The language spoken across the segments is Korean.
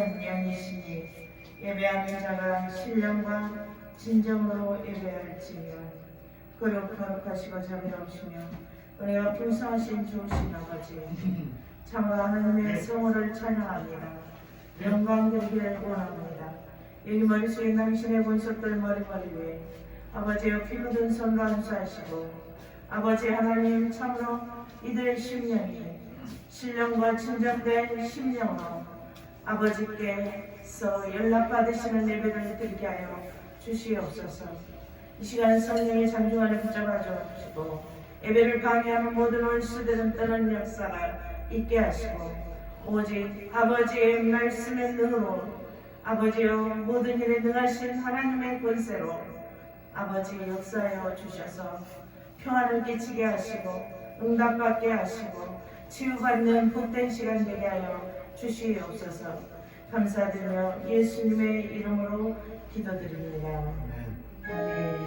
예배는 영이시니 예배하는 자가 신령과 진정으로 예배할지며 거룩하시고 자비로우시며 은혜가 풍성하신 좋으신 아버지 참으로 하나님의 성호를 찬양합니다. 영광 드리기를 원합니다. 여기 머릿속에 당신의 본석들 머리머리 위에 아버지여 피 묻은 손과 안수하시고 아버지 하나님 참으로 이들의 심령이 신령과 진정된 심령으로 아버지께서 연락받으시는 예배를 드리게 하여 주시옵소서. 이 시간 성령의 장중안에 붙잡아 주시고 예배를 방해하는 모든 원수들은 떠난 역사가 있게 하시고 오직 아버지의 말씀의 능으로 아버지여 모든 일에 능하신 하나님의 권세로 아버지 역사하여 주셔서 평안을 끼치게 하시고 응답받게 하시고 치유받는 복된 시간 되게 하여 주시옵소서. 감사드리며 예수님의 이름으로 기도드립니다. 아멘.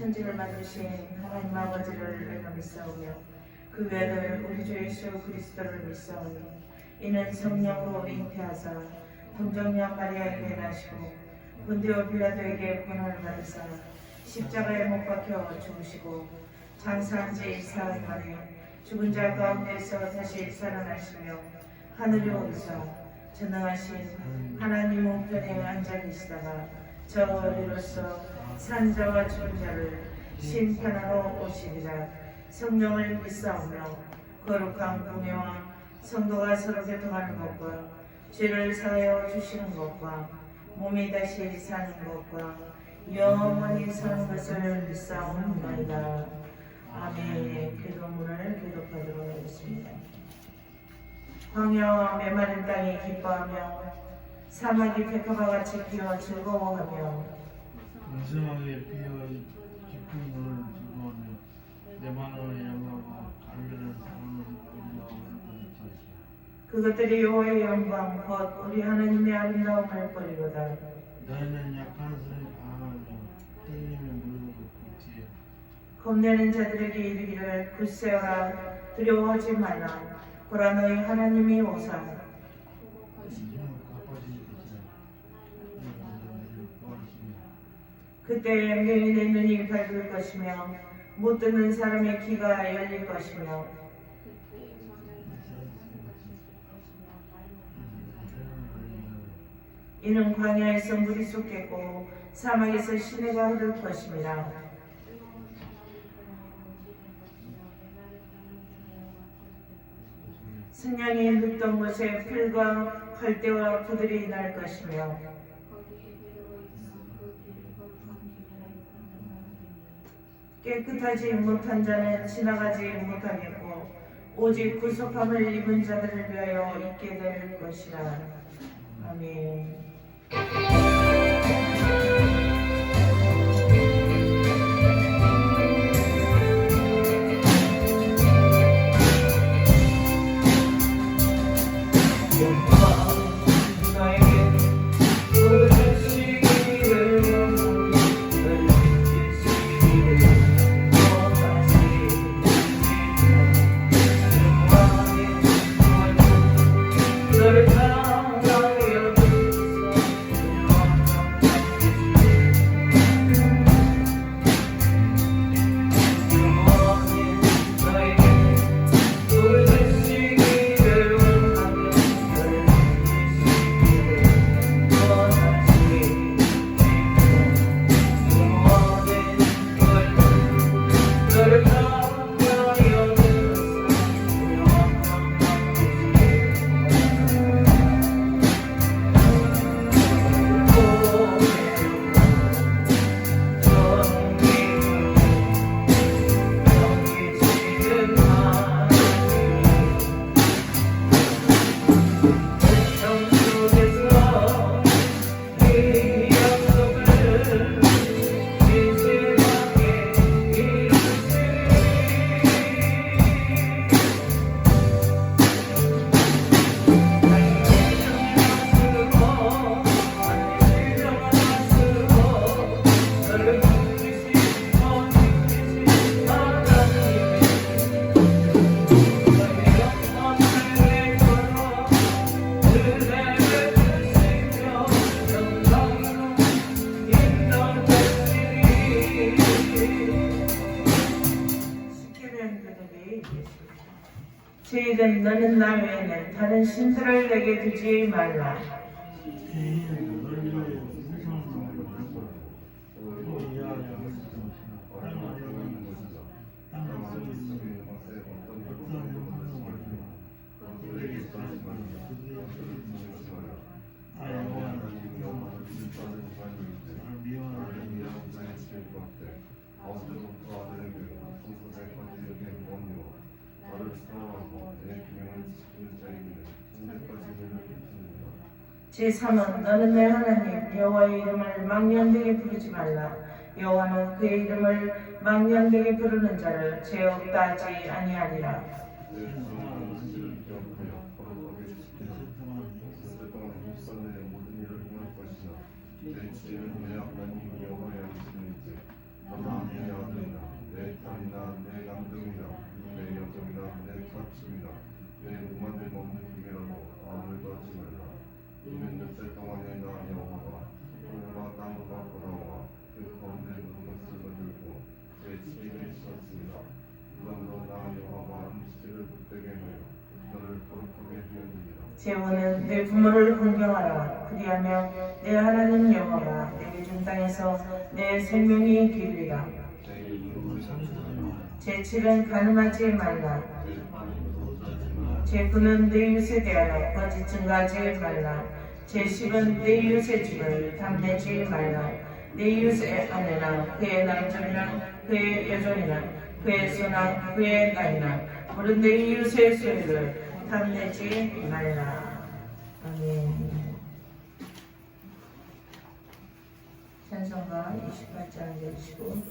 천지를 만드신 하나님 아버지를 내가 믿사오며 그 외를 우리 주 예수 그리스도를 믿사오니 이는 성령으로 잉태하사 동정녀 마리아에게 나시고 본디오 빌라도에게 고난을 받으사 십자가에 못 박혀 죽으시고 장사한 지 사흘 만에 죽은 자 가운데서 다시 살아나시며 하늘에 오르사 전능하신 하나님 우편에 앉아 계시다가 저 어리로서 산자와 죽은 자를 심판하러 오시리라. 성령을 믿사오며 거룩한 공예와 성도가 서로 교통하는 것과 죄를 사하여 주시는 것과 몸이 다시 사는 것과 영원히 사는 것을 믿사옵나이다. 아멘. 기도문을 교독하도록 하겠습니다. 광야와 메마른 땅이 기뻐하며 사막이 백합과 같이 피어 즐거워하며 무심하게 피어 깊은 물을 즐거워하며 내 마음을 양하고 갈매를 사랑을 보리하고 그것들이 여호와의 영광 곧 우리 하나님의 아름다움을 보리로다. 너희는 약한 것을 방하며 떼림에 물고 굽지에 겁내는 자들에게 이르기를 굳세어라 두려워하지 말라. 보라 너희 하나님이 오사 그때 맹인의 눈이 밝을 것이며 못 듣는 사람의 귀가 열릴 것이며 이는 광야에서 물이 쏟겠고 사막에서 시내가 흐를 것입니다. 승냥이 눕던 곳에 풀과 갈대와 부들이 날 것이며 깨끗하지 못한 자는 지나가지 못하겠고 오직 구속함을 입은 자들을 위하여 있게 될 것이라. 아멘. 너를 저희는 너는 나 외에는 다른 신들을 내게 두지 말라. 죄인은 너를 위하여 우상을 만들고 또 이하여 땅을 이용하는 것이다. 땅을 속에 있는 어떠한 형상을 가지고 그들에게 따르지 말라. 그들의 소리를 듣지 말라. 나 여호와는 너를 미워하는 제3은 너는 내 하나님 여호와의 이름을 망령되게 부르지 말라. 여호와는 그의 이름을 망령되게 부르는 자를 죄 없다 하지 아니하니라. 내 딸이나 내 남동이나 내 여종이나 내 가축이나 내 무만을 먹는 힘이라도 아무래도 하지 말라. 이는 몇달 동안에 나 여호와가 하늘과 땅과 바다와 그 가운데 모든 것을 만들고 내 지혜를 쳤습니다. 그러므로 나 여호와가 음식을 못되게 하여 너를 거룩하게 하였느니라. 제원은 내 부모를 공경하라. 그리하며 내 하나님 여호와가 내게 준 땅에서 내 생명이 길리라. 제7은 가늠하지 말라. 제9는 내 이웃에 대하여 거짓 증거하지 말라. 제10은 내 이웃의 집을 탐내지 말라. 내 이웃의 아내나 그의 남편이나 그의 여종이나 그의 소나 그의 나이나 모든 내 이웃의 소유를 탐내지 말라. 아멘. 찬송가 28장 내주시고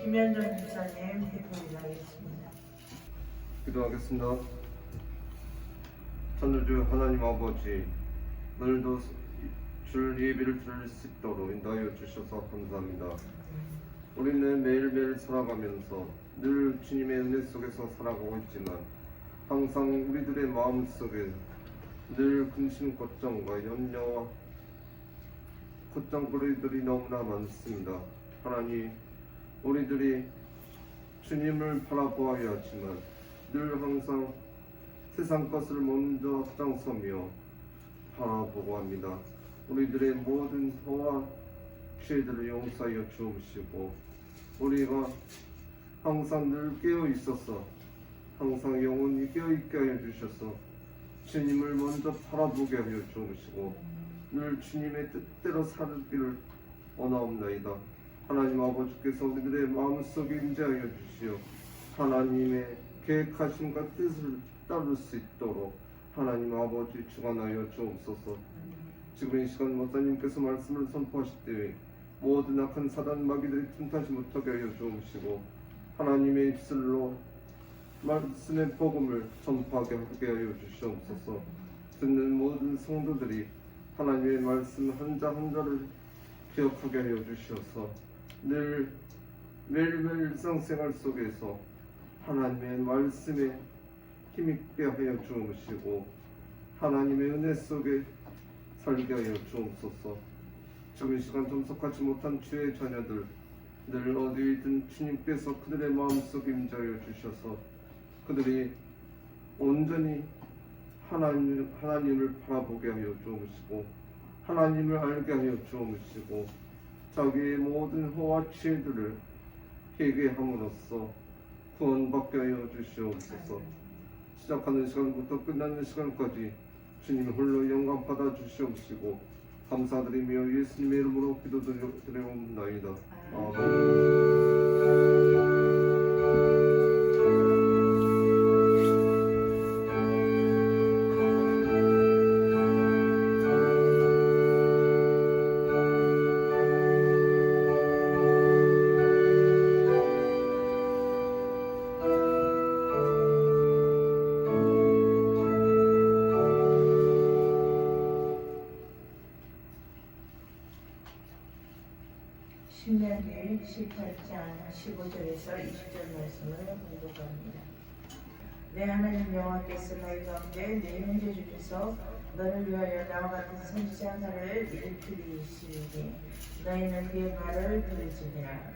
김현정 집사님 대표이사하겠습니다. 기도하겠습니다. 천주주 하나님 아버지, 오늘도 줄 예배를 드릴 수 있도록 인도하여 주셔서 감사합니다. 우리는 매일매일 살아가면서 늘 주님의 은혜 속에서 살아가고 있지만 항상 우리들의 마음속에 늘 근심 걱정과 염려와 걱정거리들이 너무나 많습니다. 하나님, 우리들이 주님을 바라보아야 하지만 늘 항상 세상 것을 먼저 앞장서며 바라보고 합니다. 우리들의 모든 허와 죄들을 용서하여 주옵시고 우리가 항상 늘 깨어 있어서 항상 영원히 깨어 있게 하여 주셔서 주님을 먼저 바라보게 하여 주옵시고 늘 주님의 뜻대로 살기를 원하옵나이다. 하나님 아버지께서 우리들의 마음속에 임재하여 주시어 하나님의 계획하심과 뜻을 따를 수 있도록 하나님 아버지 주관하여 주옵소서. 지금 이 시간 목사님께서 말씀을 선포하실 때에 모든 악한 사단 마귀들이 틈타지 못하게 하여 주옵시고 하나님의 입술로 말씀의 복음을 전파하게 하게 하여 주시옵소서. 듣는 모든 성도들이 하나님의 말씀 한자 한자를 기억하게 하여 주시어서 늘 매일매일 일상생활 속에서 하나님의 말씀에 힘있게 하여 주옵시고 하나님의 은혜 속에 살게 하여 주옵소서. 지금 이 시간 참석하지 못한 주의 자녀들 늘 어디든 주님께서 그들의 마음속에 임재하여 주셔서 그들이 온전히 하나님을 바라보게 하여 주옵시고 하나님을 알게 하여 주옵시고 자기의 모든 허와 지혜들을 회개함으로써 구원받게 하여 주시옵소서. 시작하는 시간부터 끝나는 시간까지 주님 홀로 영광 받아 주시옵시고 감사드리며 예수님의 이름으로 기도드려옵나이다. 아멘. 신명기 18장 15절에서 20절 말씀을 공독합니다. 내 하나님 여호와께서 너희 가운데 내 형제 중에서 너를 위하여 나와 같은 선지자 하나를 일으키시리니 너희는 그의 말을 들을지니라.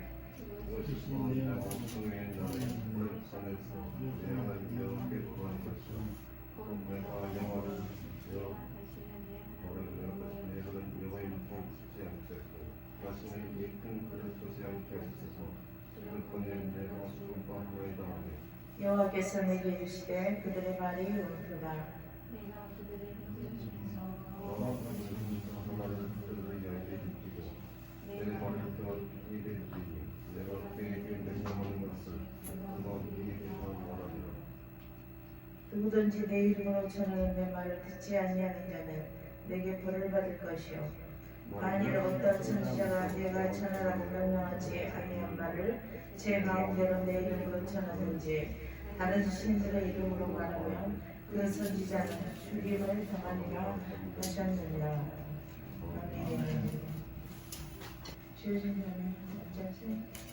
여호와께서 내게 이르시되 그들의 말이 옳도다. 누구든지 내 이름으로 전하는 내 말을 듣지 아니하는 자는 내게 벌을 받을 것이요 만일 어떤 선지자가 내가 전하라고 명령하지 아니한 말을 제 마음대로 내 이름으로 전하든지 다른 신들의 이름으로 말하면 그 선지자는 죽임을 당하리라 하셨느니라. 아멘. 주여진 자는 앉으세요.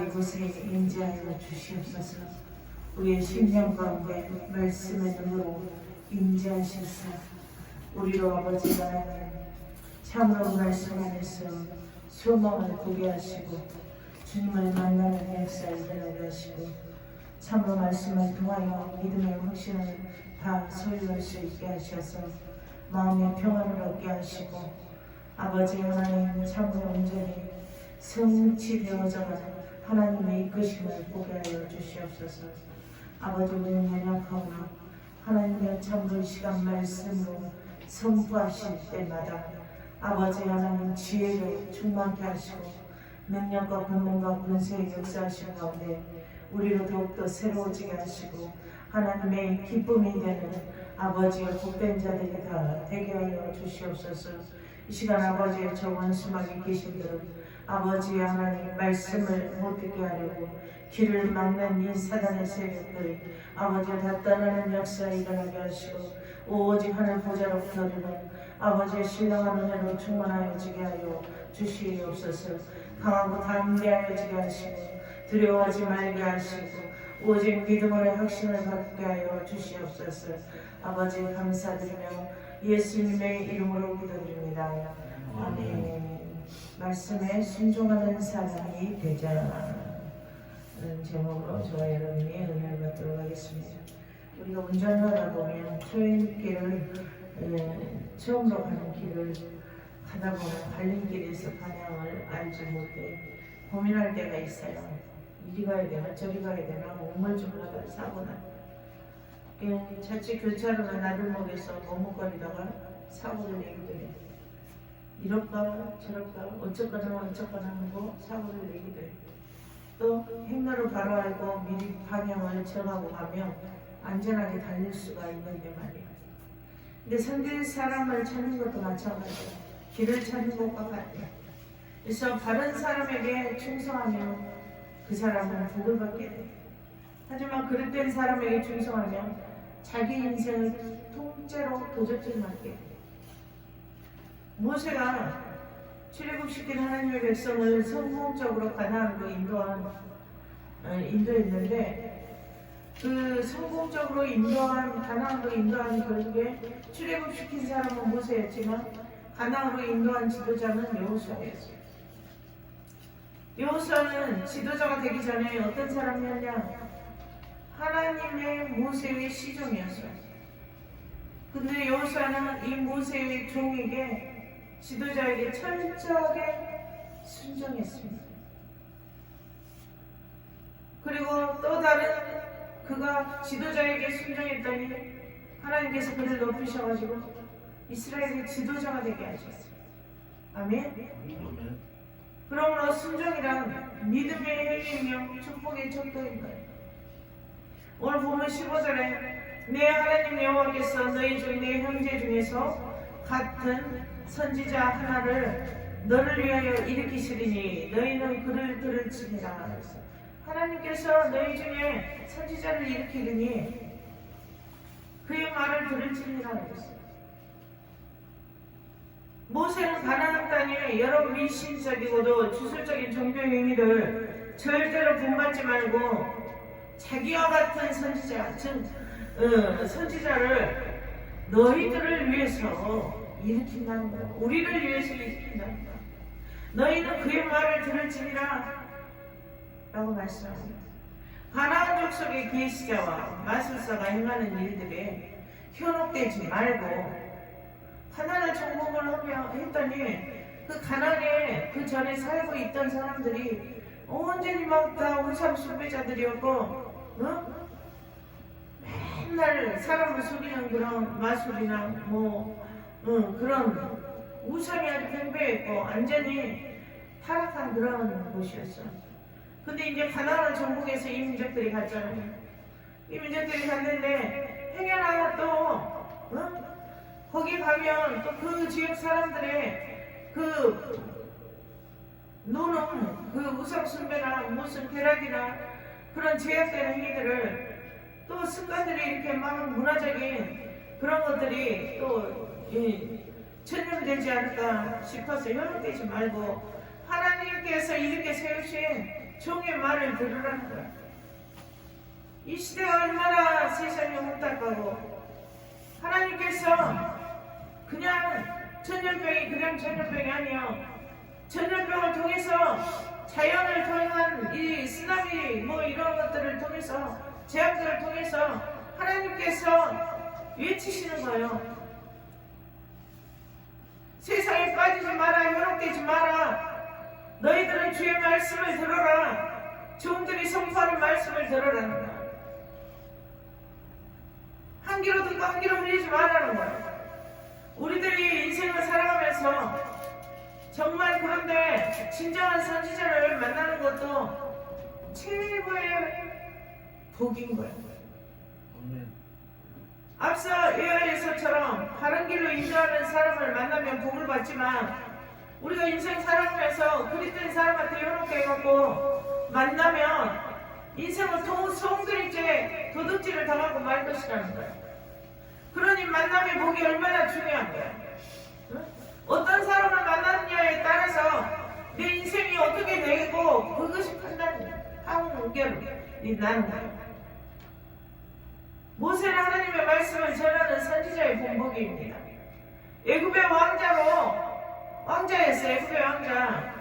이곳에 임재하여 주시옵소서. 우리의 심령 가운데 말씀의 눈으로 임재하셔서 우리로 아버지 하나님 참으로 말씀 안에서 소망을 보게 하시고 주님을 만나는 역사를 일어나게 하시고 참으로 말씀을 통하여 믿음의 확신을 다 소유할 수 있게 하셔서 마음의 평안을 얻게 하시고 아버지 하나님 참으로 온전히 성취되어져가 하나님의 이끄심을 보게 하여 주시옵소서. 아버지 우리는 연약하오나 하나님의 참으로 시간 말씀으로 선포하실 때마다 아버지 하나님 지혜로 충만케 하시고 능력과 권능과 권세의 역사하신 가운데 우리로 더욱더 새로워지게 하시고 하나님의 기쁨이 되는 아버지의 복된 자들이 다 되게 하여 주시옵소서. 이 시간 아버지의 저 원수막에 계신 분은 아버지 하나님 말씀을 못 듣게 하려고 길을 막는 이 사단의 세력들이 아버지를 다 떠나는 역사에 일어나게 하시고 오직 하늘 보좌로부터 오는 아버지의 신령한 은혜로 충만하여지게 하여 주시옵소서. 강하고 담대하여지게 하시고 두려워하지 말게 하시고 오직 믿음으로 확신을 갖게 하여 주시옵소서. 아버지 감사드리며 예수님의 이름으로 기도드립니다. 아멘. 말씀에 순종하는 사람이 되자. 제목으로 저와 여러분이 은혜를 받도록 하겠습니다. 우리가 운전하다 보면 초행길을 처음으로 가는 길을 가다 보면 갈림길에서 방향을 알지 못해 고민할 때가 있어요. 이리 가야 되나 저리 가야 되나 우물쭈물하다 사고나 자칫 교차로나 나들목에서 머뭇거리다가 사고를 내기도 해요. 이럴까 저럴까 어쩌거나 하고 사고를 내기도 해요. 또 행로를 바로 알고 미리 방향을 정하고 가면 안전하게 달릴 수가 있는데 말이에요. 근데 상대 사람을 찾는 것도 마찬가지예요. 길을 찾는 것과 같아요. 그래서 바른 사람에게 충성하면 그 사람은 복을 받게 돼요. 하지만 그릇된 사람에게 충성하면 자기 인생을 통째로 도적질 맡게 돼요. 모세가 출애굽시킨 하나님의 백성을 성공적으로 가나안으로 인도했는데 그 성공적으로 가나안으로 인도한 결국에 출애굽시킨 사람은 모세였지만 가나안으로 인도한 지도자는 여호수아였어요. 여호수아는 지도자가 되기 전에 어떤 사람이었냐? 하나님의 모세의 시종이었어요. 근데 여호수아는 이 모세의 종에게 지도자에게 철저하게 순종했습니다. 그리고 또 다른 그가 지도자에게 순종했더니 하나님께서 그를 높이셔가지고 이스라엘의 지도자가 되게 하셨어요. 아멘? 그러므로 순종이란 믿음의 행위이며 축복의 척도인 거예요. 오늘 보면 15절에 내 하나님 여호와께서 너희 중 내 형제 중에서 같은 선지자 하나를 너를 위하여 일으키시리니 너희는 그를 들을지니라. 하나님께서 너희 중에 선지자를 일으키리니 그의 말을 들을지니라 그랬어요. 모세는 가나안 땅에 여러 미신적이고도 주술적인 종교 행위를 절대로 본받지 말고 자기와 같은 선지자, 즉 선지자를 너희들을 위해서 일으킨다는 거야. 우리를 위해서 일으킨다는 거야. 너희는 그의 말을 들을지니라 라고 말씀합니다. 가나안 족속의 계시자와 마술사가 행하는 일들에 현혹되지 말고 가나안을 정복을 했더니 그 가나안에 그 전에 살고 있던 사람들이 온전히 막 다 우상 숭배자들이었고 맨날 사람을 속이는 그런 마술이나 그런 우상이 아주 팽배했고 완전히 타락한 그런 곳이었어. 근데 이제 가나안을 정복해서 이 민족들이 갔잖아요. 이 민족들이 갔는데 행여나 또 거기 가면 또 그 지역 사람들의 그 노는 그 우상 숭배나 무슨 쾌락이나 그런 제약된 행위들을 또 습관들이 이렇게 막 문화적인 그런 것들이 또 전염되지 않을까 싶어서 현혹되지 말고 하나님께서 이렇게 세우신 종의 말을 들으라는 거야. 이 시대가 얼마나 세상이 혼탁하고 하나님께서 그냥 전염병이 그냥 전염병이 아니야. 전염병을 통해서 자연을 통한 이 쓰나미 뭐 이런 것들을 통해서 재앙들을 통해서 하나님께서 외치시는 거예요. 세상에 빠지지 마라, 현혹되지 마라. 너희들은 주의 말씀을 들어라. 종들이 선포하는 말씀을 들어라는 거야. 한 귀로 듣고 한 귀로 흘리지 말라는 거야. 우리들이 인생을 살아가면서 정말 그런데 진정한 선지자를 만나는 것도 최고의 복인 거예요. 아멘. 앞서 예언에서처럼 바른 길로 인도하는 사람을 만나면 복을 받지만 우리가 인생 살아가면서 그리스도인 사람한테 현혹해 갖고 만나면 인생을 소홍들이째 도둑질을 당하고 말 것이라는 거예요. 그러니 만남의 복이 얼마나 중요한 거예요. 응? 어떤 사람을 만나느냐에 따라서 내 인생이 어떻게 되고 그것이 판결이 나는 거예요. 모세는 하나님의 말씀을 전하는 선지자의 본보기입니다. 애굽의 왕자였어요. 애굽의 왕자.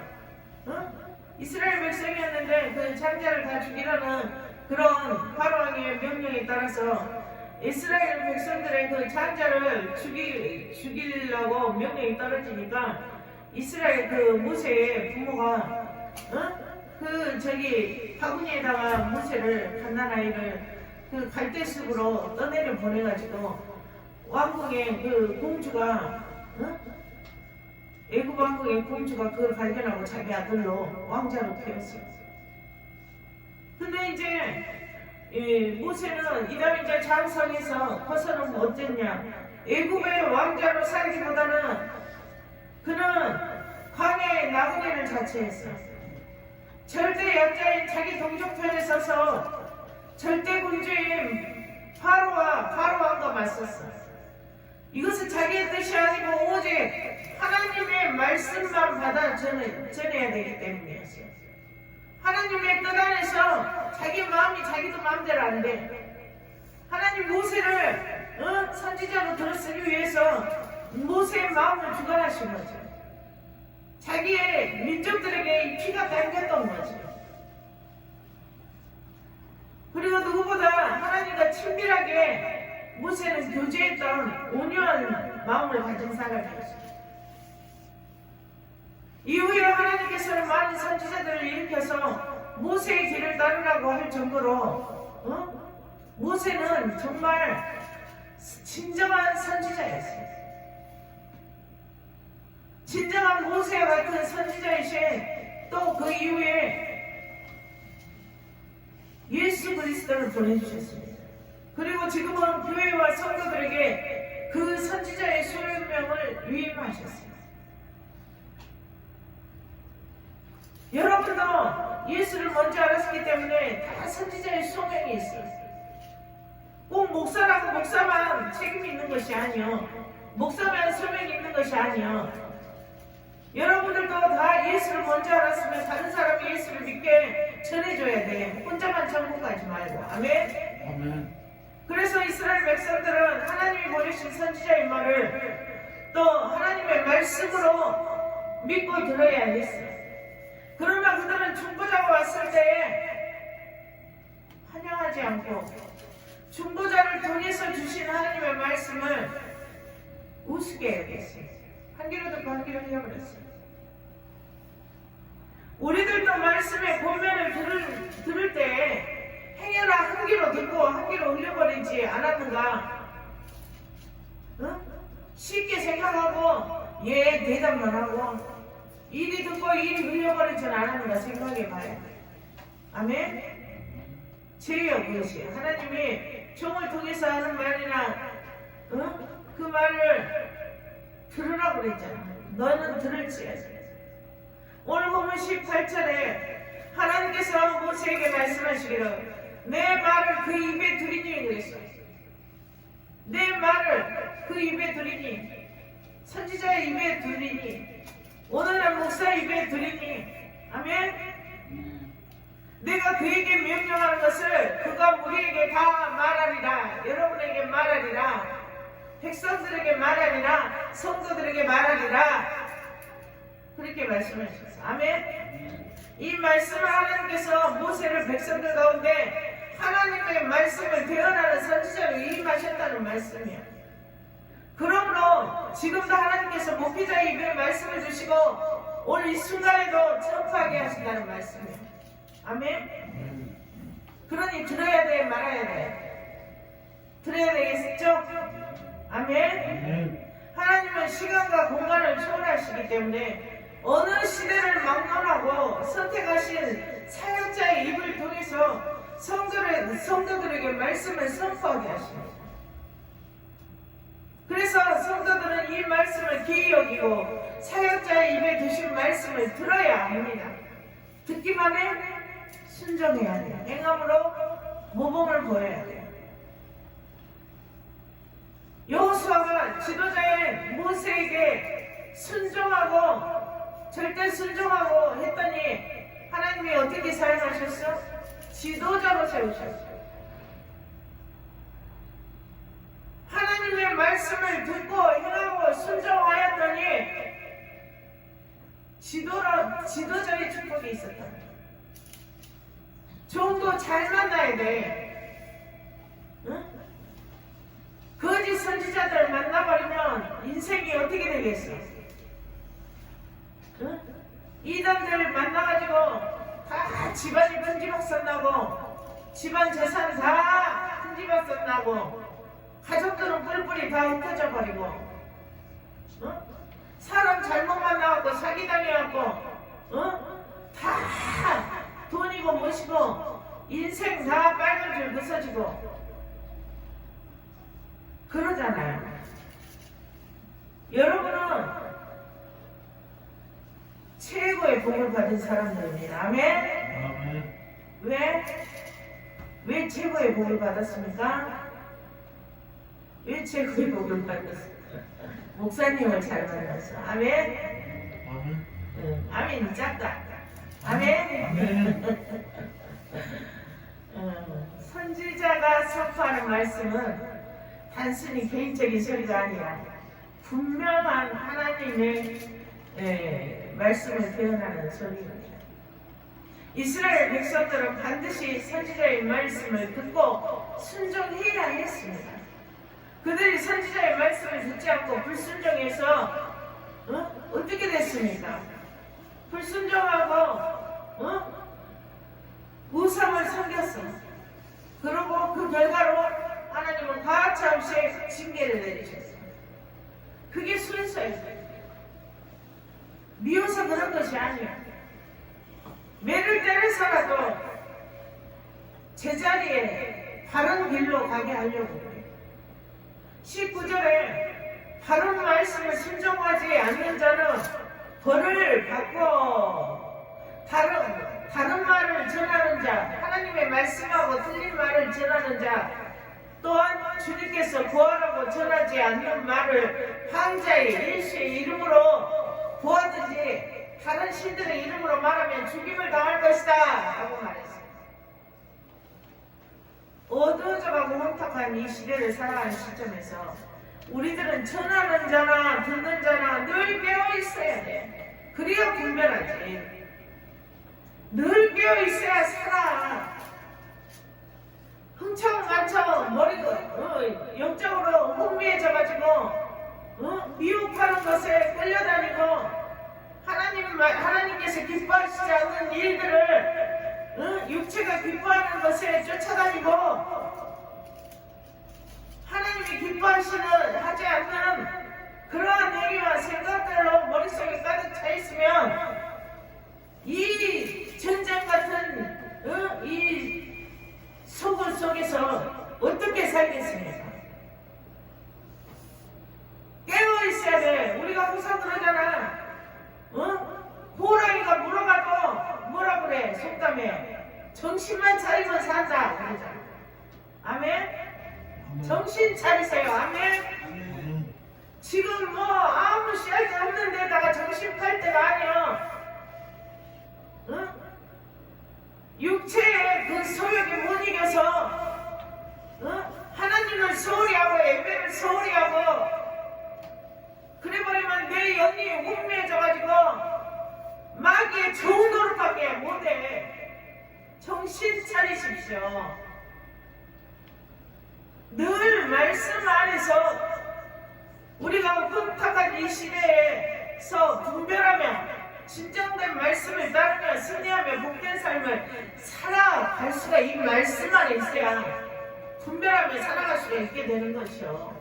이스라엘 백성이었는데 그 장자를 다 죽이라는 그런 파로왕의 명령에 따라서 이스라엘 백성들의 그 장자를 죽이려고 명령이 떨어지니까 이스라엘 그 모세의 부모가 바구니에다가 모세를 갓난아이를 그 갈대숲으로 떠내려 보내가지고 왕궁의 그 공주가 애굽 왕궁의 공주가 그걸 발견하고 자기 아들로 왕자로 키웠어요. 근데 이제 모세는 이제 장성에서 벗어나면 어땠냐? 애굽의 왕자로 살기보다는 그는 광야의 나그네를 자처했어요. 절대 약자인 자기 동족 편에 서서 절대 군주인 파로왕과 맞섰어. 이것은 자기의 뜻이 아니고 오직 하나님의 말씀만 받아 전해야 되기 때문이었어요. 하나님의 뜻 안에서 자기 마음이 자기도 마음대로 안 돼. 하나님 모세를 선지자로 들었으기 위해서 모세의 마음을 주관하신 거죠. 자기의 민족들에게 이 피가 당겼던 거죠. 그리고 누구보다 하나님과 친밀하게 모세는 교제했던 온유한 마음을 가진 사람이었어요. 이후에 하나님께서는 많은 선지자들을 일으켜서 모세의 길을 따르라고 할 정도로 모세는 정말 진정한 선지자였어요. 진정한 모세와 같은 선지자이신 또 그 이후에 예수 그리스도를 보내주셨습니다. 그리고 지금은 교회와 성도들에게 그 선지자의 소명을 위임하셨습니다. 여러분도 예수를 먼저 알았기 때문에 다 선지자의 소명이 있어요. 꼭 목사라고 목사만 책임이 있는 것이 아니요. 목사만 소명이 있는 것이 아니요. 여러분들도 다 예수를 먼저 알았으면 다른 사람이 예수를 믿게 전해줘야 돼. 혼자만 천국 가지 말고. 아멘? 아멘. 그래서 이스라엘 백성들은 하나님이 보내신 선지자의 말을 또 하나님의 말씀으로 믿고 들어야 했어요. 그러나 그들은 중보자가 왔을 때에 환영하지 않고 중보자를 통해서 주신 하나님의 말씀을 우습게 여겼어요. 한 귀로 듣고 한 귀로 흘려버렸어요. 우리들도 말씀의 본면을 들을 때 행여나 한 귀로 듣고 한 귀로 흘려버리지 않았는가? 쉽게 생각하고 대답만 하고 이리 듣고 이리 흘려버리진 않았는가 생각해 봐야 돼. 아멘? 죄요 그것이. 하나님이 종을 통해서 하는 말이나 그 말을 들으라고 그랬잖아. 너는 들을지어다. 오늘 보면 18절에 하나님께서 모세에게 말씀하시기를 내 말을 그 입에 두리니 그랬어요. 내 말을 그 입에 두리니 선지자의 입에 두리니 오늘날 목사 입에 두리니 아멘? 내가 그에게 명령하는 것을 그가 우리에게 다 말하리라. 여러분에게 말하리라. 백성들에게 말하리라. 성도들에게 말하리라. 그렇게 말씀하셨어요. 아멘. 이 말씀을 하나님께서 모세를 백성들 가운데 하나님의 말씀을 대언하는 선지자로 임하셨다는 말씀이에요. 그러므로 지금도 하나님께서 목회자의 입에 말씀을 주시고 오늘 이 순간에도 전파하게 하신다는 말씀이에요. 아멘. 그러니 들어야 돼, 말아야 돼. 들어야 되겠죠? 아멘. 하나님은 시간과 공간을 초월하시기 때문에 어느 시대를 막론하고 선택하신 사역자의 입을 통해서 성도들에게 말씀을 선포하게 하십니다. 그래서 성도들은 이 말씀을 귀히 여기고 사역자의 입에 두신 말씀을 들어야 합니다. 듣기만 해 순종해야 돼요. 행함으로 모범을 보여야 돼요. 여호수아가 지도자의 모세에게 순종하고 절대 순종하고 했더니 하나님이 어떻게 사용하셨어? 지도자로 세우셨어요. 하나님의 말씀을 듣고 행하고 순종하였더니 지도자의 축복이 있었다. 종도 잘 만나야 돼. 응? 거짓 선지자들 만나버리면 인생이 어떻게 되겠어? 응? 이단들 만나가지고 다 집안이 풍지박산 나고 집안 재산 다 풍지박산 나고 가족들은 뿔뿔이 다 흩어져 버리고 응? 사람 잘못 만나갖고 사기당해갖고 응? 다 돈이고 뭐시고 인생 다 빨간 줄 부서지고 그러잖아요. 여러분은 최고의 복을 받은 사람들입니다. 아멘? 아멘. 왜 최고의 복을 받았습니까? 왜 최고의 복을 받았습니까? 목사님을 잘 만났어. 아멘? 아멘. 응, 아멘이 작다. 아멘? 아멘. 선지자가 선포하는 말씀은 단순히 개인적인 소리가 아니라 분명한 하나님의 말씀을 대언하는 소리입니다. 이스라엘 백성들은 반드시 선지자의 말씀을 듣고 순종해야 했습니다. 그들이 선지자의 말씀을 듣지 않고 불순종해서 어떻게 됐습니까? 불순종하고 우상을 섬겼어. 그리고 그 결과로 하나님은 가차없이 징계를 내리셨어요. 그게 순서예요. 미워서 그런 것이 아니야. 매를 때려서라도 제자리에 바른 길로 가게 하려고 그래. 19절에 바른 말씀을 순종하지 않는 자는 벌을 받고 다른 말을 전하는 자, 하나님의 말씀하고 틀린 말을 전하는 자, 또한 주님께서 구하라고 전하지 않는 말을 황자의 일시의 이름으로 보아든지 다른 신들의 이름으로 말하면 죽임을 당할 것이다 라고 말했어요. 어두워져가고 혼탁한 이 시대를 살아가는 시점에서 우리들은 전하는 자나 듣는 자나 늘 깨어있어야 돼. 그래야 분별하지. 늘 깨어있어야 살아. 흥청망청 머리가 영적으로 혼미해져가지고 미혹하는 것에 끌려다니고 하나님께서 기뻐하시지 않는 일들을 육체가 기뻐하는 것에 쫓아다니고 하나님이 하지 않는 그러한 얘기와 생각들로 머릿속에 가득 차 있으면 이 전쟁 같은 이 속을 속에서 어떻게 살겠습니까? 깨어 있어야 돼. 우리가 항상 그러잖아. 호랑이가 물어가도 뭐라 그래? 속담에 정신만 차리면 산다 그러잖아. 아멘? 정신 차리세요. 아멘? 지금 뭐 아무 씨알도 없는 데다가 정신 팔 때가 아니야. 육체의 그 소욕에 못 이겨서 하나님을 소홀히 하고 예배를 소홀히 하고 그래버리면 내 영이 혼미해져가지고 마귀의 좋은 노릇밖에 못해. 정신 차리십시오. 늘 말씀 안에서 우리가 혼탁한 이 시대에서 분별하며 진정된 말씀을 따르며 승리하며 복된 삶을 살아갈 수가 이 말씀 안에 있어야 분별하며 살아갈 수가 있게 되는 것이요.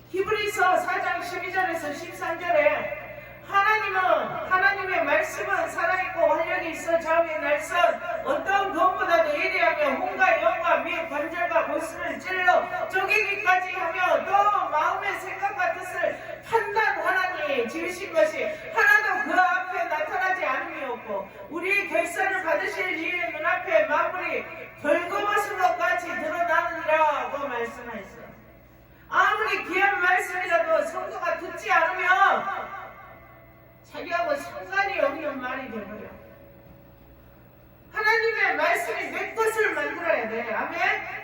히브리서 4장 12절에서 13절에 하나님의 말씀은 살아있고 활력이 있어 자음이 날선 어떤 것보다도 예리하며 혼과 영과 및 관절과 골수를 찔러 쪼개기까지 하며 또 마음의 생각과 뜻을 판단하나니 지으신 것이 하나도 그 앞에 나타나지 않음이었고 우리의 결산을 받으실 이의 눈앞에 만물이 벌거벗은 것 같이 드러나느니라고 말씀하셨어요. 아무리 귀한 말씀이라도 성도가 듣지 않으면 자기하고 상관이 없는 말이 되어버려. 하나님의 말씀이 내 것을 만들어야 돼. 아멘?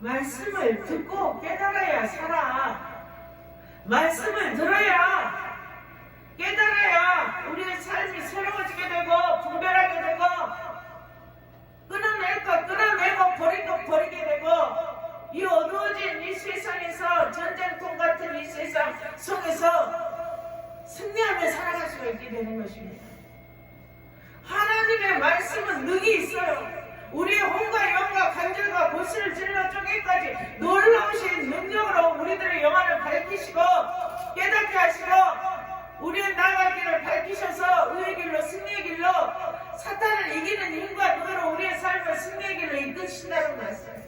말씀을 듣고 깨달아야 살아. 말씀을 들어야 깨달아야 우리의 삶이 새로워지게 되고 분별하게 되고 끊어낼 것 끊어내고 버릴 것 버리게 되고 이 어두워진 이 세상에서 전쟁통 같은 이 세상 속에서 승리하며 살아갈 수가 있게 되는 것입니다. 하나님의 말씀은 능이 있어요. 우리의 혼과 영과 관절과 골수를 찔러 쪼개기까지 놀라우신 능력으로 우리들의 영안을 밝히시고 깨닫게 하시고 우리의 나아갈 길을 밝히셔서 의의 길로 승리의 길로 사탄을 이기는 힘과 능으로 우리의 삶을 승리의 길로 이끄신다는 말씀.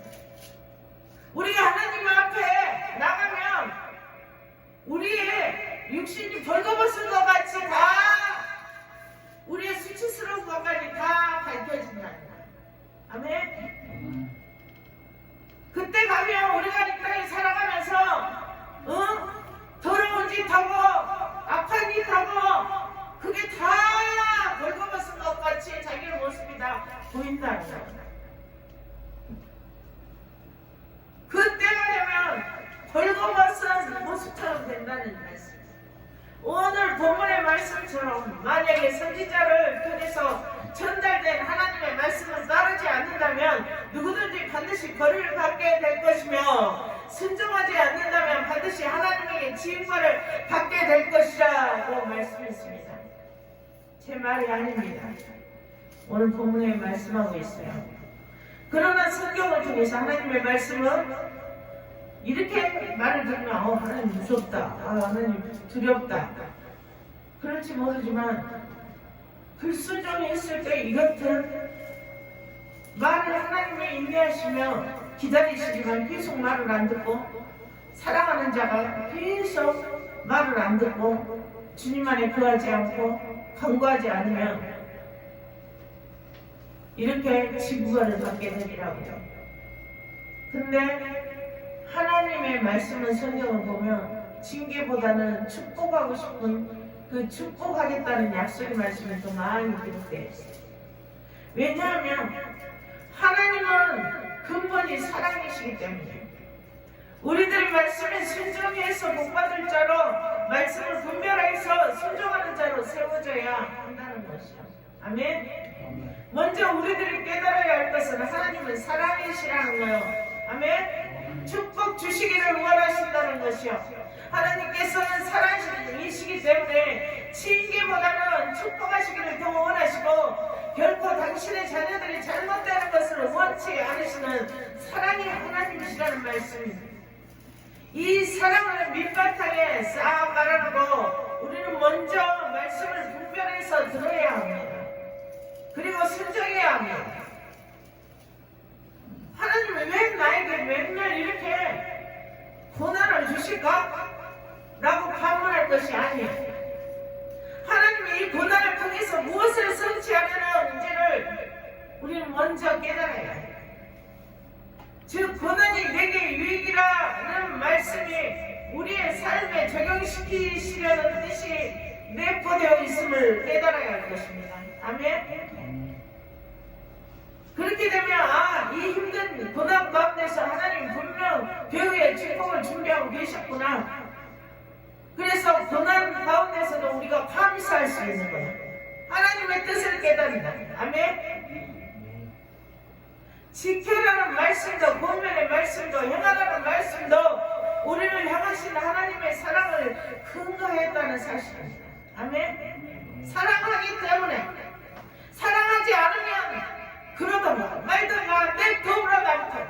우리가 하나님 앞에 나가면 우리의 육신이 벌거벗은 것 같이 다 우리의 수치스러운 것까지 다 밝혀진다. 아멘. 그때 가면 우리가 이 땅에 살아가면서 더러운 짓 하고 악한 짓 하고 그게 다 벌거벗은 것 같이 자기의 모습이 다 보인다는 거야. 그때가 되면 벌거벗은 모습처럼 된다는 말씀. 오늘 본문의 말씀처럼 만약에 선지자를 통해서 전달된 하나님의 말씀을 따르지 않는다면 누구든지 반드시 벌을 받게 될 것이며 순종하지 않는다면 반드시 하나님에게 징벌을 받게 될 것이라고 말씀했습니다. 제 말이 아닙니다. 오늘 본문에 말씀하고 있어요. 그러나 성경을 통해서 하나님의 말씀은 이렇게 말을 들으면 하나님 무섭다, 하나님 두렵다 그럴지 모르지만 불순종이 있을 때 이것들 말을 하나님이 인내하시며 기다리시지만 계속 말을 안 듣고 사랑하는 자가 계속 말을 안 듣고 주님 안에 거하지 않고 간구하지 않으면 이렇게 징벌을 받게 되리라고요. 근데 하나님의 말씀은 성경을 보면 징계보다는 축복하고 싶은 그 축복하겠다는 약속의 말씀이 더 많이 기록되어 있어요. 왜냐하면 하나님은 근본이 사랑이시기 때문에 우리들의 말씀에 순종해서 복받을 자로 말씀을 분별해서 순종하는 자로 세워져야 한다는 것이요. 아멘. 먼저 우리들이 깨달아야 할 것은 하나님은 사랑이시라는 거예요. 아멘. 축복 주시기를 원하신다는 것이요. 하나님께서는 사랑하시는 이시기 때문에 징계보다는 축복하시기를 더 원하시고 결코 당신의 자녀들이 잘못되는 것을 원치 않으시는 사랑의 하나님이시라는 말씀입니다. 이 사랑을 밑바탕에 싹 말하고 우리는 먼저 말씀을 분별해서 들어야 합니다. 그리고 순종해야 합니다. 하나님은 왜 나에게 맨날 이렇게 고난을 주실까? 라고 반문할 것이 아니에요. 하나님이 이 고난을 통해서 무엇을 성취하려는지를 우리는 먼저 깨달아야 해요. 즉 고난이 내게 유익이라는 말씀이 우리의 삶에 적용시키시려는 뜻이 내포되어 있음을 깨달아야 할 것입니다. 아멘. 그렇게 되면 이 힘든 고난 가운데서 하나님 분명 교회의 축복을 준비하고 계셨구나. 그래서 고난 가운데서도 우리가 감사할 수 있는 거예요. 하나님의 뜻을 깨달은다. 아멘. 지켜라는 말씀도, 권면의 말씀도, 행하라는 말씀도 우리를 향하신 하나님의 사랑을 근거했다는 사실입니다. 아멘. 사랑하기 때문에, 사랑하지 않으면 그러다가 말다가 냅둬버려 놔둬.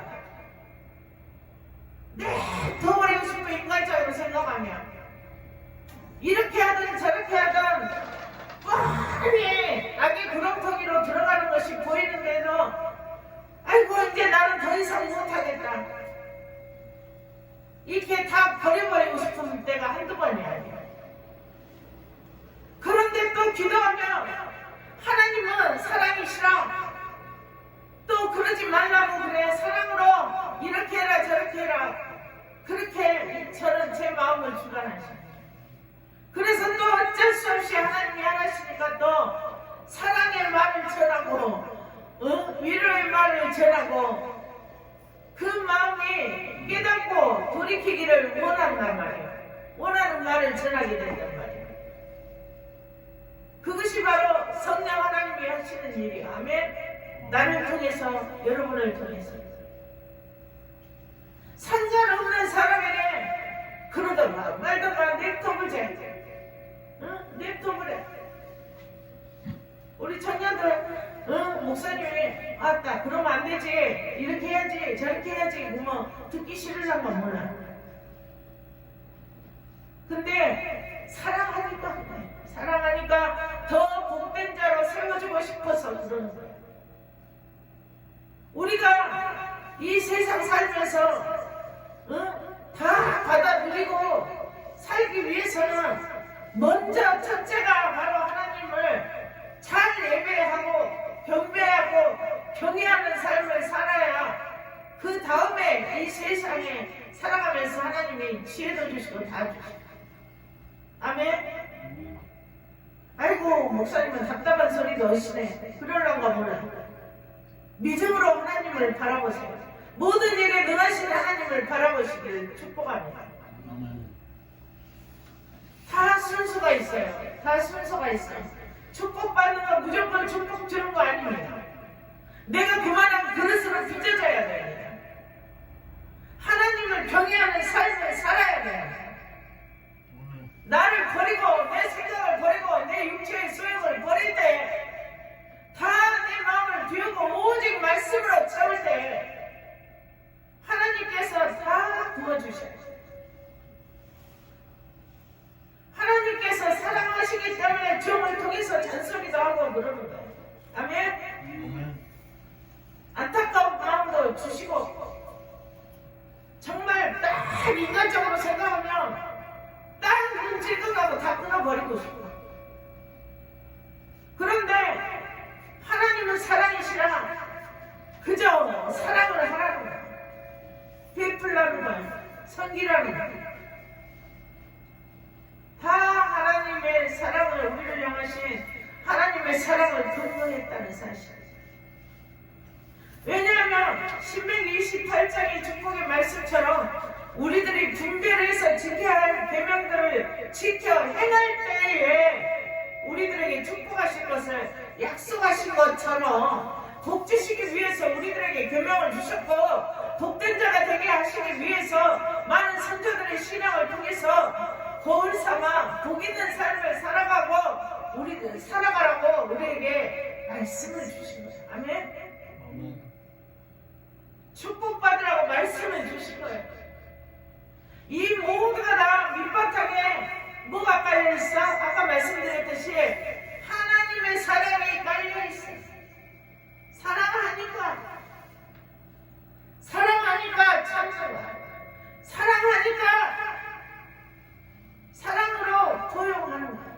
냅둬버리고 싶은 인간적으로 생각하면 이렇게 하든 저렇게 하든 뻔히 악의 구렁텅이로 들어가는 것이 보이는데도 아이고 이제 나는 더 이상 못하겠다. 이렇게 다 버려버리고 싶은 때가 한두 번이 아니야. 그런데 또 기도하면 하나님은 사랑이시라. 또 그러지 말라고 그래. 사랑으로 이렇게 해라 저렇게 해라. 그렇게 저는 제 마음을 주관하시네. 그래서 또 어쩔 수 없이 하나님이 하시니까 또 사랑의 말을 전하고 위로의 말을 전하고 그 마음이 깨닫고 돌이키기를 원한단 말이에요. 원하는 말을 전하게 된단 말이에요. 그것이 바로 성령 하나님이 하시는 일이에요. 아멘. 나를 통해서, 여러분을 통해서. 상관없는 사람에게 그러던가 말던가 냅둬보자. 냅둬보래. 우리 청년들 목사님이 아따 그러면 안 되지, 이렇게 해야지 저렇게 해야지, 뭐 듣기 싫으란 건 몰라. 근데 사랑하니까 더 복된 자로 세워주고 싶어서 그러는 거예요. 우리가 이 세상 살면서 다 받아들이고 살기 위해서는 먼저 첫째가 바로 하나님을 잘 예배하고 경배하고 경외하는 삶을 살아야 그 다음에 이 세상에 살아가면서 하나님이 지혜도 주시고 다 주시고. 아멘. 아이고 목사님은 답답한 소리도 하시네. 그러려고 몰라. 믿음으로 하나님을 바라보세요. 모든 일에 능하신 하나님을 바라보시길 축복합니다. 다 순서가 있어요. 다 순서가 있어요. 축복받는 건 무조건 축복 주는 거 아닙니다. 내가 그만한 그릇으로 빚어져야 됩니다. 하나님을 경외하는 삶을 살아야 돼요. 나를 버리고 내 생각을 버리고 내 육체의 소욕을 버릴 때 다 내 마음을 비우고 오직 말씀으로 채울 때 하나님께서 다 부어주셔요. 하나님께서 사랑하시기 때문에 종을 통해서 잔소리도 하고 그러는 거예요. 아멘. 안타까운 마음도 주시고 정말 딱 인간적으로 생각하면 딱 눈질 끝나고 다 끊어버리고 싶어. 그런데 하나님은 사랑이시라 그저 사랑을 하라는 거예요. 베풀라는 거예요. 섬기라는 거예요. 다 하나님의 사랑을, 우리를 향하신 하나님의 사랑을 근거했다는 사실. 왜냐하면 신명기 28장의 축복의 말씀처럼 우리들이 분별해서 지켜야 할 계명들을 지켜 행할 때에 우리들에게 축복하실 것을 약속하신 것처럼 복 주시기 위해서 우리들에게 계명을 주셨고 복된 자가 되게 하시기 위해서 많은 선조들의 신앙을 통해서 거울 삼아 복 있는 삶을 살아가고 우리들 살아가라고 우리에게 말씀을 주신 거예요. 아멘. 축복받으라고 말씀을 주신 거예요. 이 모두가 다 밑바탕에 뭐가 깔려있어? 아까 말씀드렸듯이 하나님의 사랑이 깔려있어. 사랑하니까 참는 거야. 사랑하니까 사랑으로 포용하는 거야.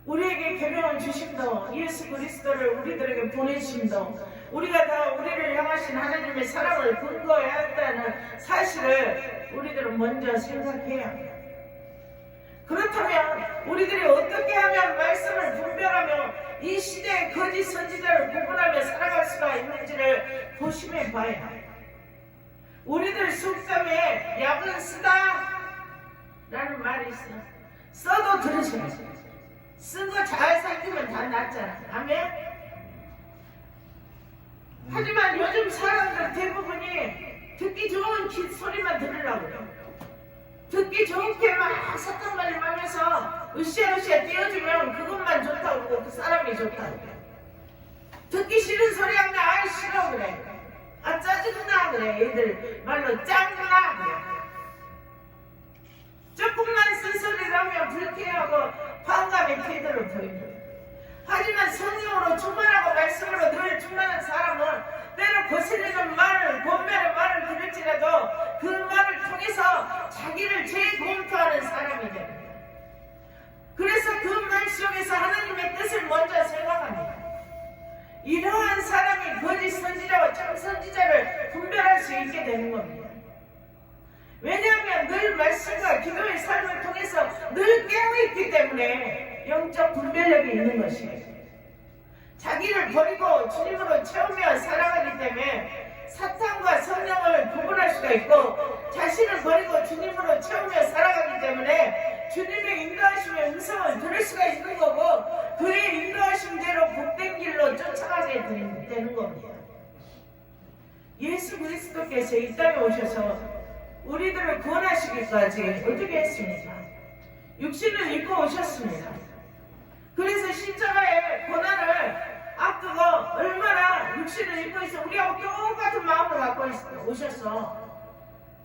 우리에게 계명을 주심도 예수 그리스도를 우리들에게 보내심도 우리가 다 우리를 향하신 하나님의 사랑을 근거해야 한다는 사실을 우리들은 먼저 생각해야 합니다. 그렇다면 우리들이 어떻게 하면 말씀을 분별하며 이 시대의 거짓 선지자를 구분하며 살아갈 수가 있는지를 고심해 봐야 해요. 우리들 속담에 약은 쓰다 라는 말이 있어. 써도 들으셔야지. 쓴 거 잘 살피면 다 낫잖아. 아멘? 하지만 요즘 사람들 대부분이 듣기 좋은 소리만 들으려고 해요. 듣기 좋게 막 사탕 말하면서 으쌰으쌰 띄워주면 그것만 좋다고 그러고 그 사람이 좋다고 그래. 듣기 싫은 소리 하면 아이 싫어 그래. 아 짜증나 그래. 애들 말로 짱나 그래. 조금만 쓴소리를 하면 불쾌하고 반감의 태도를 보입니다. 하지만 성령으로 충만하고 말씀으로 늘 충만한 사람은 때로 거슬리는 말을 권면의 말을 들을지라도 그 말을 통해서 자기를 재검토하는 사람이 됩니다. 그래서 그 말 속에서 하나님의 뜻을 먼저 생각합니다. 이러한 사람이 거짓 선지자와 참 선지자를 분별할 수 있게 되는 겁니다. 왜냐하면 늘 말씀과 기도의 삶을 통해서 늘 깨어있기 때문에 영적 분별력이 있는 것이에요. 자기를 버리고 주님으로 채우며 살아가기 때문에 사탄과 성령을 구분할 수가 있고 자신을 버리고 주님으로 채우며 살아가기 때문에 주님의 인도하심의 음성을 들을 수가 있는 거고 그의 인도하심대로 복된 길로 쫓아가게 되는 겁니다. 예수 그리스도께서 이 땅에 오셔서 우리들을 구원하시기까지 어떻게 했습니까? 육신을 입고 오셨습니다. 그래서 십자가의 고난을 앞두고 얼마나 육신을 입고 있어 우리하고 똑같은 마음을 갖고 오셨어.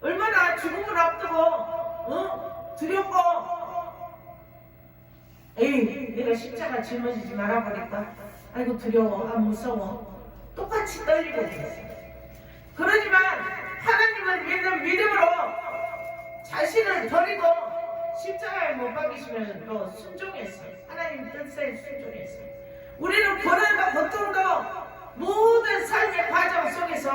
얼마나 죽음을 앞두고 두렵고 에이 내가 십자가 짊어지지 말아버릴까? 아이고 두려워 아 무서워 똑같이 떨리고 있어요. 그러지만 하나님을 믿는 믿음으로 자신을 버리고 십자가에 못 박이시면서 순종했어요. 하나님 뜻에 순종했어요. 우리는 고난과 고통도 모든 삶의 과정 속에서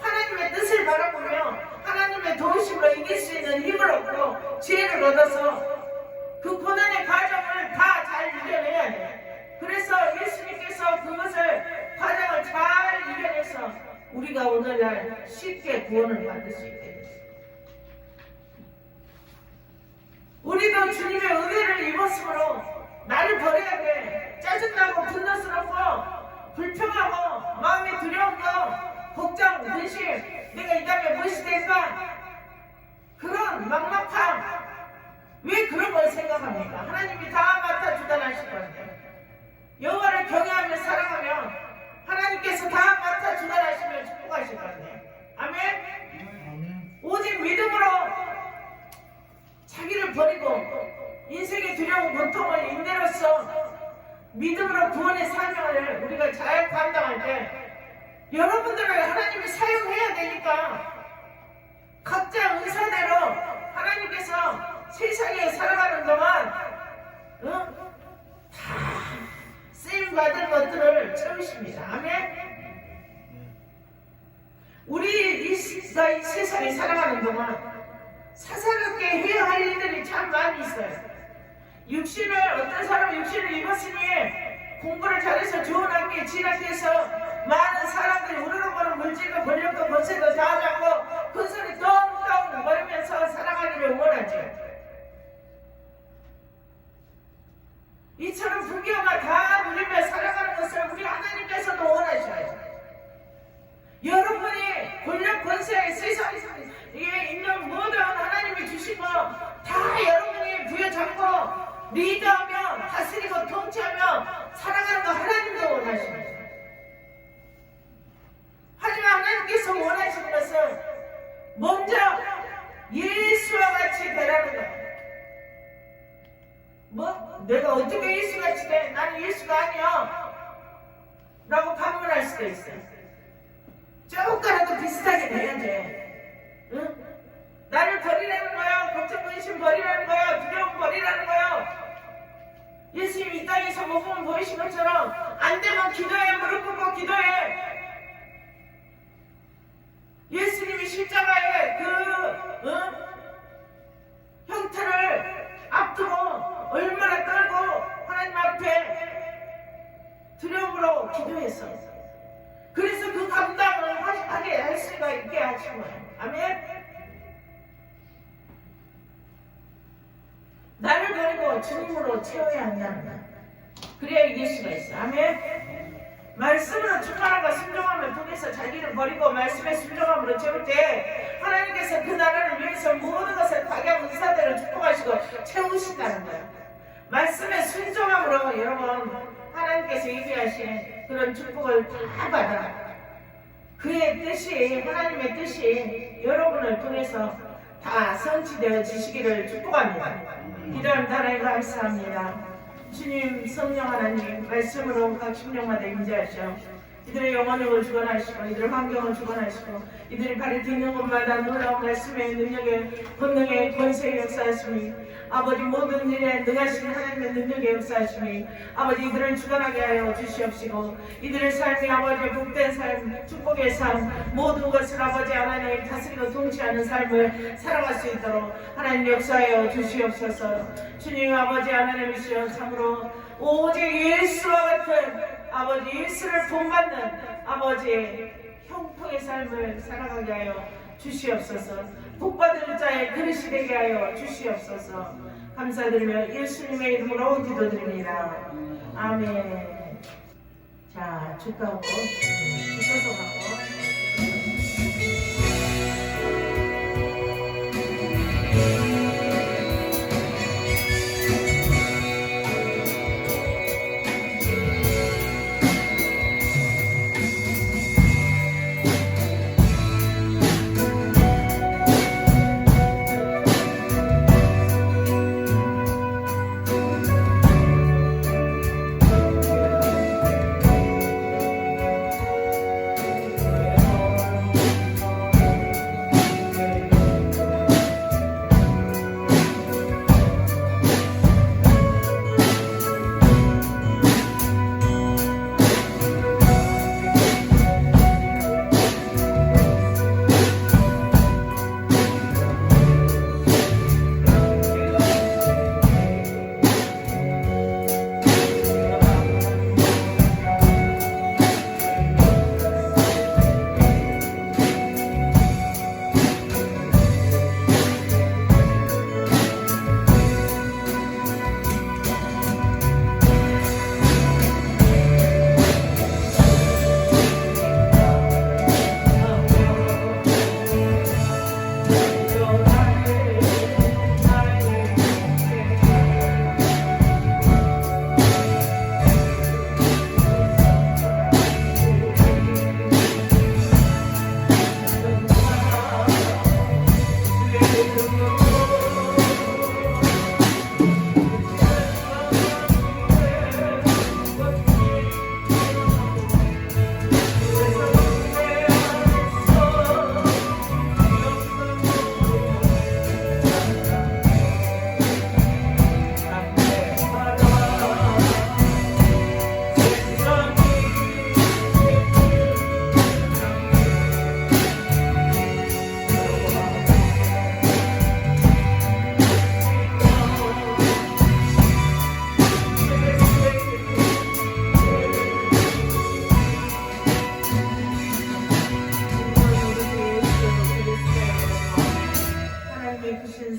하나님의 뜻을 바라보며 하나님의 도우심으로 이길 수 있는 힘을 얻고 지혜를 얻어서 그 고난의 과정을 다 잘 이겨내야 돼요. 그래서 예수님께서 그것을 과정을 잘 이겨내서 우리가 오늘날 쉽게 구원을 받을 수 있게 됐어요. 우리도 주님의 은혜를 입었으므로 나를 버려야 돼. 짜증나고 분노스럽고 불평하고 마음이 두려운 거 걱정, 근심 내가 이 다음에 무엇이 될까? 그런 막막함 왜 그런 걸 생각합니까? 하나님이 다 맡아 주관하실 건데 여호와를 경외하며 살아가면 하나님께서 다 맡아 주관하시며 축복하실 건데 아멘? 오직 믿음으로 자기를 버리고 인생의 두려운 고통을 인내로써 믿음으로 구원의 사명을 우리가 잘 감당할 때 여러분들을 하나님이 사용해야 되니까 각자 은사대로 하나님께서 세상에 살아가는 동안 다 쓰임받은 것들을 채우십니다. 아멘? 우리 이 세상에 살아가는 동안 사사롭게 해야 할 일들이 참 많이 있어요. 어떤 사람은 육신을 입었으니 공부를 잘해서 좋은 학교에 진학해서 많은 사람들이 우르르거리는 물질도 권력도 권세도 다 잡고 그 소리 똥똥 거리면서 살아가기를 원하죠. 이처럼 부귀영화 다 누리며 살아가는 것을 우리 하나님께서도 원하셔요. 여러분이 권력 권세 세상에 있는 모든 하나님이 주신 거 다 여러분이 부여잡고 리더하며 다스리고 통치하며 살아가는 거 하나님도 원하십니다. 하지만 하나님께서 원하시는 것은 먼저 예수와 같이 되라는 거예요. 뭐? 내가 어떻게 예수같이 돼? 나는 예수가 아니야 라고 반문할 수도 있어요. 조금이라도 비슷하게 돼야 돼. 응? 나를 버리라는 거야. 걱정 근심 버리라는 거야. 두려움 버리라는 거야. 예수님 이 땅에서 모범 보이신 것처럼 안 되면 기도해. 무릎 꿇고 기도해. 예수님이 십자가에 그 형태를 앞두고 두려움으로 기도했어. 그래서 그 감당을 하게 할 수가 있게 하신 거예요. 아멘. 나를 버리고 주님으로 채워야 한다. 그래야 이길 수가 있어. 아멘. 말씀으로 충만함과 순종함을 통해서 자기를 버리고 말씀의 순종함으로 채울 때 하나님께서 그 나라를 위해서 모든 것을 가격 은사대로 축복하시고 채우신다는 거예요. 말씀의 순종함으로 여러분 하나님께서 얘기하신 그런 축복을 다 받아. 그의 뜻이, 하나님의 뜻이 여러분을 통해서 다 성취되어 지시기를 축복합니다. 기도합니다. 하나님 감사합니다. 주님, 성령 하나님, 말씀으로 각 심령마다 임재하시오. 이들의 영혼을 주관하시고, 이들의 환경을 주관하시고, 이들이 발을 딛는 곳마다 놀라운 말씀의 능력의 권능의 권세의 역사하심이, 아버지 모든 일에 능하신 하나님의 능력의 역사하심이, 아버지 이들을 주관하게 하여 주시옵시고, 이들의 삶이 아버지 복된 삶, 축복의 삶, 모든 것을 아버지 하나님 다스리고 통치하는 삶을 살아갈 수 있도록 하나님 역사하여 주시옵소서. 주님 아버지 하나님이시여 참으로 오직 예수와 같은 아버지 예수를 본받는 아버지의 형통의 삶을 살아가게 하여 주시옵소서. 복받을 자의 그릇이 되게 하여 주시옵소서. 감사드리며 예수님의 이름으로 기도드립니다. 아멘. 자, 축하하고 축하소하고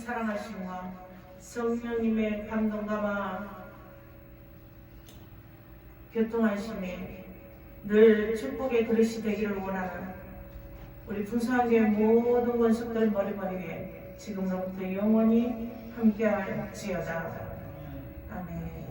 사랑하심과 성령님의 감동감화 교통하심이 늘 축복의 그릇이 되기를 원하는 우리 분수한교회 모든 권속들 머리머리 위에 지금로부터 영원히 함께할지어다. 아멘.